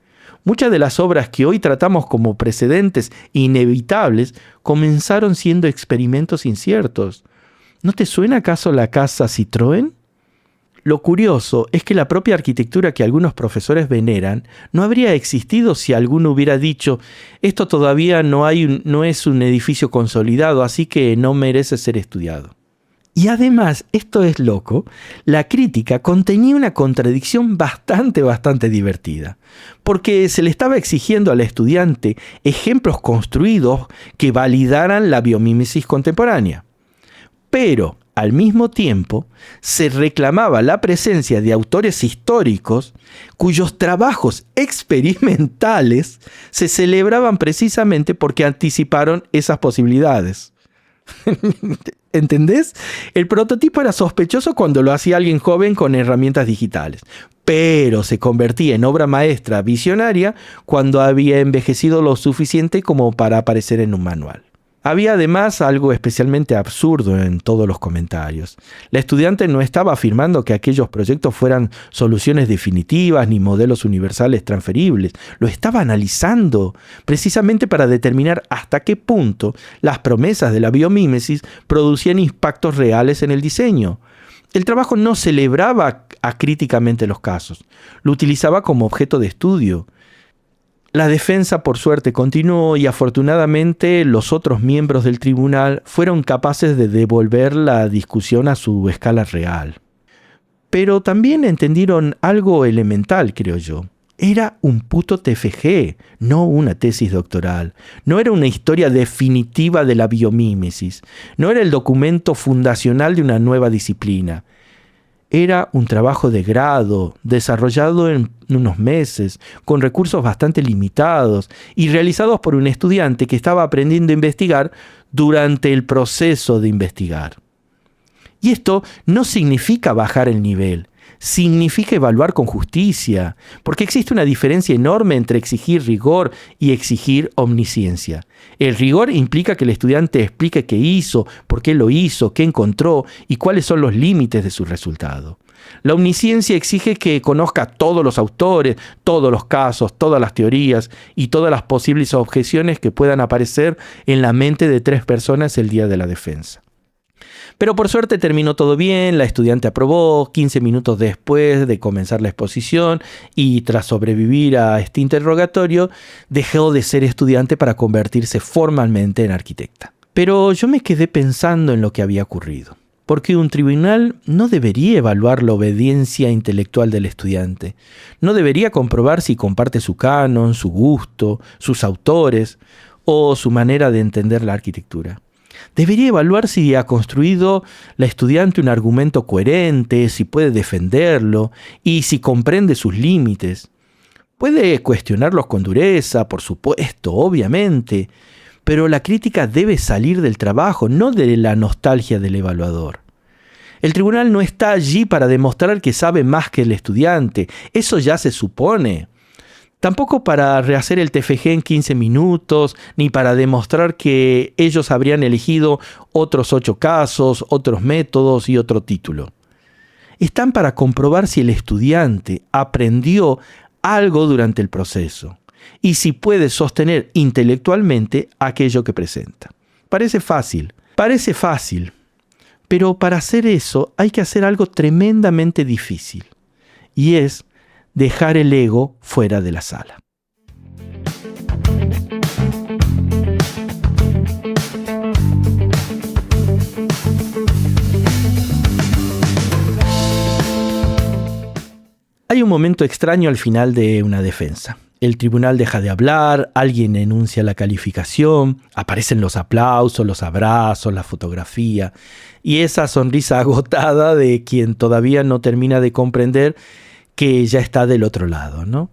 Muchas de las obras que hoy tratamos como precedentes inevitables comenzaron siendo experimentos inciertos. ¿No te suena acaso la casa Citroën? Lo curioso es que la propia arquitectura que algunos profesores veneran no habría existido si alguno hubiera dicho: esto todavía no es un edificio consolidado, así que no merece ser estudiado. Y además, esto es loco, la crítica contenía una contradicción bastante divertida, porque se le estaba exigiendo al estudiante ejemplos construidos que validaran la biomímesis contemporánea. Pero, al mismo tiempo, se reclamaba la presencia de autores históricos cuyos trabajos experimentales se celebraban precisamente porque anticiparon esas posibilidades. ¿Entendés? El prototipo era sospechoso cuando lo hacía alguien joven con herramientas digitales, pero se convertía en obra maestra visionaria cuando había envejecido lo suficiente como para aparecer en un manual. Había además algo especialmente absurdo en todos los comentarios. La estudiante no estaba afirmando que aquellos proyectos fueran soluciones definitivas ni modelos universales transferibles. Lo estaba analizando precisamente para determinar hasta qué punto las promesas de la biomímesis producían impactos reales en el diseño. El trabajo no celebraba acríticamente los casos, lo utilizaba como objeto de estudio. La defensa, por suerte, continuó y afortunadamente los otros miembros del tribunal fueron capaces de devolver la discusión a su escala real. Pero también entendieron algo elemental, creo yo. Era un puto TFG, no una tesis doctoral. No era una historia definitiva de la biomímesis. No era el documento fundacional de una nueva disciplina. Era un trabajo de grado, desarrollado en unos meses, con recursos bastante limitados y realizados por un estudiante que estaba aprendiendo a investigar durante el proceso de investigar. Y esto no significa bajar el nivel, significa evaluar con justicia, porque existe una diferencia enorme entre exigir rigor y exigir omnisciencia. El rigor implica que el estudiante explique qué hizo, por qué lo hizo, qué encontró y cuáles son los límites de su resultado. La omnisciencia exige que conozca todos los autores, todos los casos, todas las teorías y todas las posibles objeciones que puedan aparecer en la mente de 3 personas el día de la defensa. Pero por suerte terminó todo bien, la estudiante aprobó 15 minutos después de comenzar la exposición y tras sobrevivir a este interrogatorio, dejó de ser estudiante para convertirse formalmente en arquitecta. Pero yo me quedé pensando en lo que había ocurrido, porque un tribunal no debería evaluar la obediencia intelectual del estudiante, no debería comprobar si comparte su canon, su gusto, sus autores o su manera de entender la arquitectura. Debería evaluar si ha construido la estudiante un argumento coherente, si puede defenderlo y si comprende sus límites. Puede cuestionarlos con dureza, por supuesto, obviamente, pero la crítica debe salir del trabajo, no de la nostalgia del evaluador. El tribunal no está allí para demostrar que sabe más que el estudiante, eso ya se supone. Tampoco para rehacer el TFG en 15 minutos, ni para demostrar que ellos habrían elegido otros 8 casos, otros métodos y otro título. Están para comprobar si el estudiante aprendió algo durante el proceso y si puede sostener intelectualmente aquello que presenta. Parece fácil, pero para hacer eso hay que hacer algo tremendamente difícil, y es dejar el ego fuera de la sala. Hay un momento extraño al final de una defensa. El tribunal deja de hablar, alguien enuncia la calificación, aparecen los aplausos, los abrazos, la fotografía y esa sonrisa agotada de quien todavía no termina de comprender que ya está del otro lado, ¿no?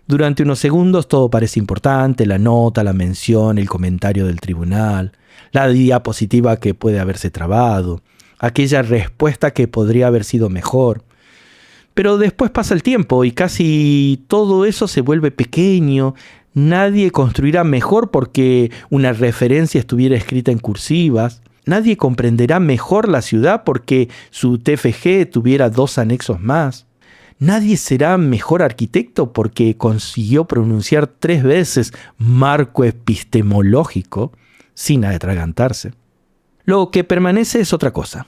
Durante unos segundos todo parece importante, la nota, la mención, el comentario del tribunal, la diapositiva que puede haberse trabado, aquella respuesta que podría haber sido mejor. Pero después pasa el tiempo y casi todo eso se vuelve pequeño. Nadie construirá mejor porque una referencia estuviera escrita en cursivas. Nadie comprenderá mejor la ciudad porque su TFG tuviera 2 anexos más. Nadie será mejor arquitecto porque consiguió pronunciar 3 veces marco epistemológico sin atragantarse. Lo que permanece es otra cosa.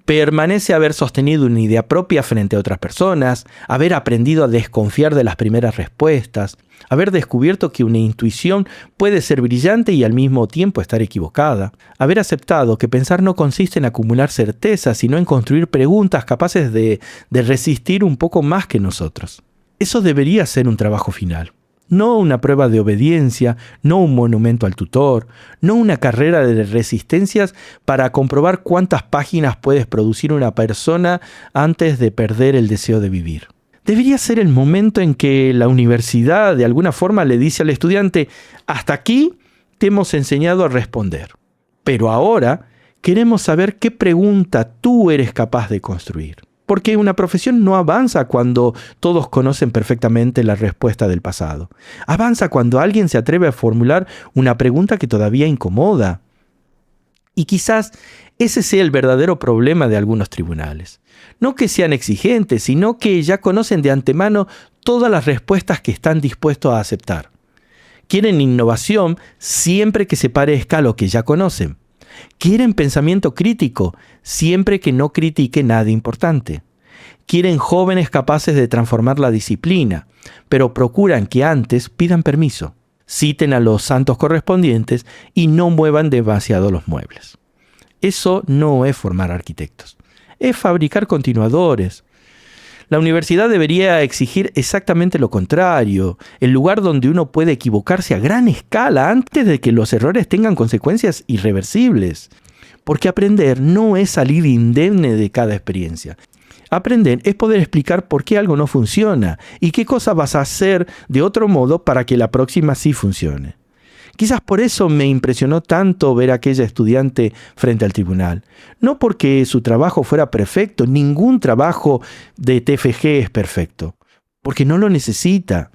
Permanece haber sostenido una idea propia frente a otras personas, haber aprendido a desconfiar de las primeras respuestas, haber descubierto que una intuición puede ser brillante y al mismo tiempo estar equivocada, haber aceptado que pensar no consiste en acumular certezas, sino en construir preguntas capaces de resistir un poco más que nosotros. Eso debería ser un trabajo final. No una prueba de obediencia, no un monumento al tutor, no una carrera de resistencias para comprobar cuántas páginas puedes producir una persona antes de perder el deseo de vivir. Debería ser el momento en que la universidad de alguna forma le dice al estudiante: hasta aquí te hemos enseñado a responder, pero ahora queremos saber qué pregunta tú eres capaz de construir. Porque una profesión no avanza cuando todos conocen perfectamente la respuesta del pasado. Avanza cuando alguien se atreve a formular una pregunta que todavía incomoda. Y quizás ese sea el verdadero problema de algunos tribunales. No que sean exigentes, sino que ya conocen de antemano todas las respuestas que están dispuestos a aceptar. Quieren innovación siempre que se parezca a lo que ya conocen. Quieren pensamiento crítico siempre que no critique nada importante. Quieren jóvenes capaces de transformar la disciplina, pero procuran que antes pidan permiso, citen a los santos correspondientes y no muevan demasiado los muebles. Eso no es formar arquitectos, es fabricar continuadores. La universidad debería exigir exactamente lo contrario, el lugar donde uno puede equivocarse a gran escala antes de que los errores tengan consecuencias irreversibles. Porque aprender no es salir indemne de cada experiencia. Aprender es poder explicar por qué algo no funciona y qué cosa vas a hacer de otro modo para que la próxima sí funcione. Quizás por eso me impresionó tanto ver a aquella estudiante frente al tribunal. No porque su trabajo fuera perfecto, ningún trabajo de TFG es perfecto, porque no lo necesita.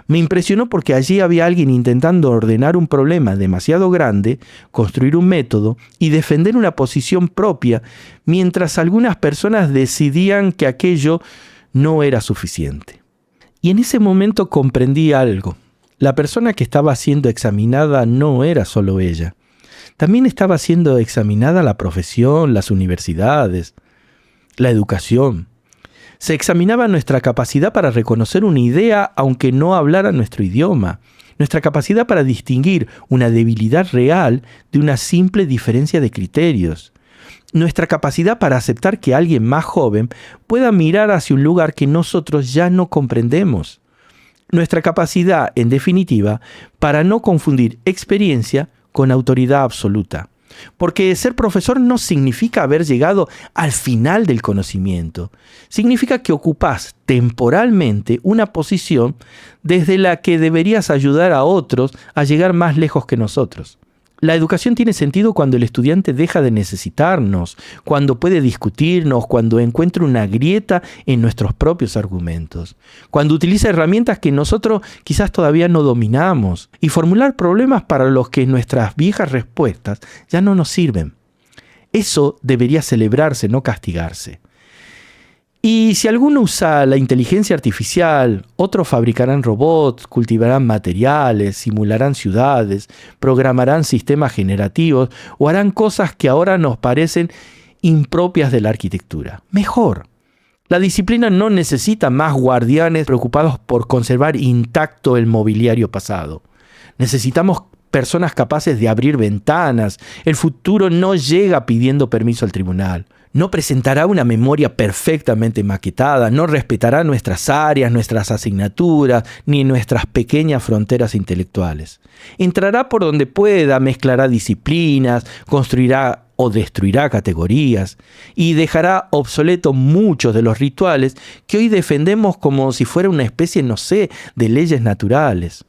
Me impresionó porque allí había alguien intentando ordenar un problema demasiado grande, construir un método y defender una posición propia, mientras algunas personas decidían que aquello no era suficiente. Y en ese momento comprendí algo. La persona que estaba siendo examinada no era solo ella. También estaba siendo examinada la profesión, las universidades, la educación. Se examinaba nuestra capacidad para reconocer una idea aunque no hablara nuestro idioma, nuestra capacidad para distinguir una debilidad real de una simple diferencia de criterios, nuestra capacidad para aceptar que alguien más joven pueda mirar hacia un lugar que nosotros ya no comprendemos. Nuestra capacidad, en definitiva, para no confundir experiencia con autoridad absoluta. Porque ser profesor no significa haber llegado al final del conocimiento. Significa que ocupás temporalmente una posición desde la que deberías ayudar a otros a llegar más lejos que nosotros. La educación tiene sentido cuando el estudiante deja de necesitarnos, cuando puede discutirnos, cuando encuentra una grieta en nuestros propios argumentos, cuando utiliza herramientas que nosotros quizás todavía no dominamos y formular problemas para los que nuestras viejas respuestas ya no nos sirven. Eso debería celebrarse, no castigarse. Y si alguno usa la inteligencia artificial, otros fabricarán robots, cultivarán materiales, simularán ciudades, programarán sistemas generativos o harán cosas que ahora nos parecen impropias de la arquitectura. Mejor. La disciplina no necesita más guardianes preocupados por conservar intacto el mobiliario pasado. Necesitamos personas capaces de abrir ventanas. El futuro no llega pidiendo permiso al tribunal. No presentará una memoria perfectamente maquetada, no respetará nuestras áreas, nuestras asignaturas, ni nuestras pequeñas fronteras intelectuales. Entrará por donde pueda, mezclará disciplinas, construirá o destruirá categorías y dejará obsoletos muchos de los rituales que hoy defendemos como si fuera una especie, no sé, de leyes naturales.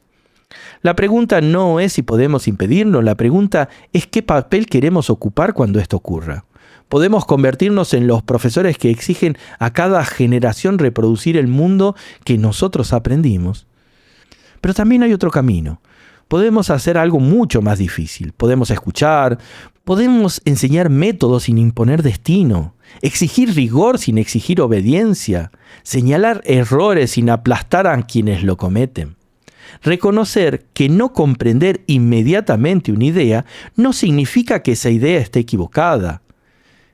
La pregunta no es si podemos impedirlo, la pregunta es qué papel queremos ocupar cuando esto ocurra. Podemos convertirnos en los profesores que exigen a cada generación reproducir el mundo que nosotros aprendimos. Pero también hay otro camino. Podemos hacer algo mucho más difícil. Podemos escuchar, podemos enseñar métodos sin imponer destino, exigir rigor sin exigir obediencia, señalar errores sin aplastar a quienes lo cometen. Reconocer que no comprender inmediatamente una idea no significa que esa idea esté equivocada.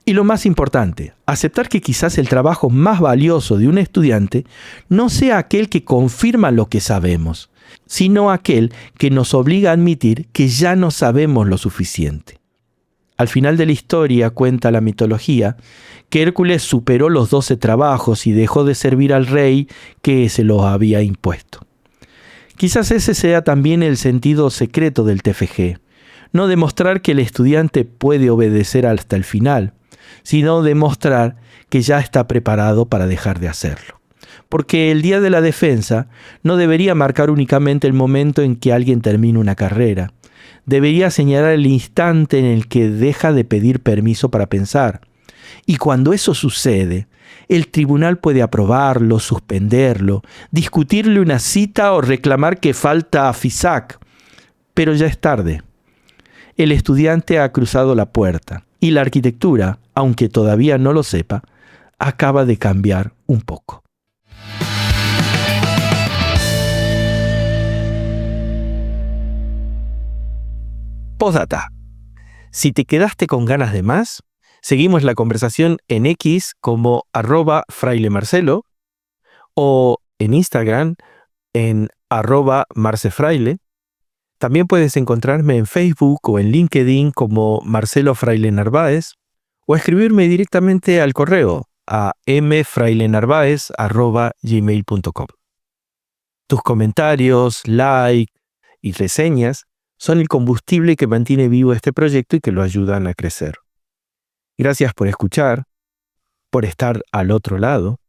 Y lo más importante, aceptar que quizás el trabajo más valioso de un estudiante no sea aquel que confirma lo que sabemos, sino aquel que nos obliga a admitir que ya no sabemos lo suficiente. Al final de la historia, cuenta la mitología, que Hércules superó los 12 trabajos y dejó de servir al rey que se los había impuesto. Quizás ese sea también el sentido secreto del TFG, no demostrar que el estudiante puede obedecer hasta el final, sino demostrar que ya está preparado para dejar de hacerlo. Porque el día de la defensa no debería marcar únicamente el momento en que alguien termina una carrera. Debería señalar el instante en el que deja de pedir permiso para pensar. Y cuando eso sucede, el tribunal puede aprobarlo, suspenderlo, discutirle una cita o reclamar que falta FISAC. Pero ya es tarde. El estudiante ha cruzado la puerta y la arquitectura, aunque todavía no lo sepa, acaba de cambiar un poco. Postdata. Si te quedaste con ganas de más, seguimos la conversación en X como @frailemarcelo o en Instagram en @marcefraile. También puedes encontrarme en Facebook o en LinkedIn como Marcelo Fraile Narváez o escribirme directamente al correo a mfrailenarvaez@gmail.com. Tus comentarios, like y reseñas son el combustible que mantiene vivo este proyecto y que lo ayudan a crecer. Gracias por escuchar, por estar al otro lado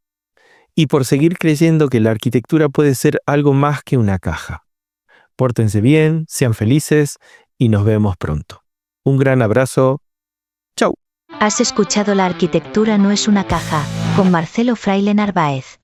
y por seguir creyendo que la arquitectura puede ser algo más que una caja. Pórtense bien, sean felices y nos vemos pronto. Un gran abrazo. Chau. Has escuchado La arquitectura no es una caja, con Marcelo Fraile Narváez.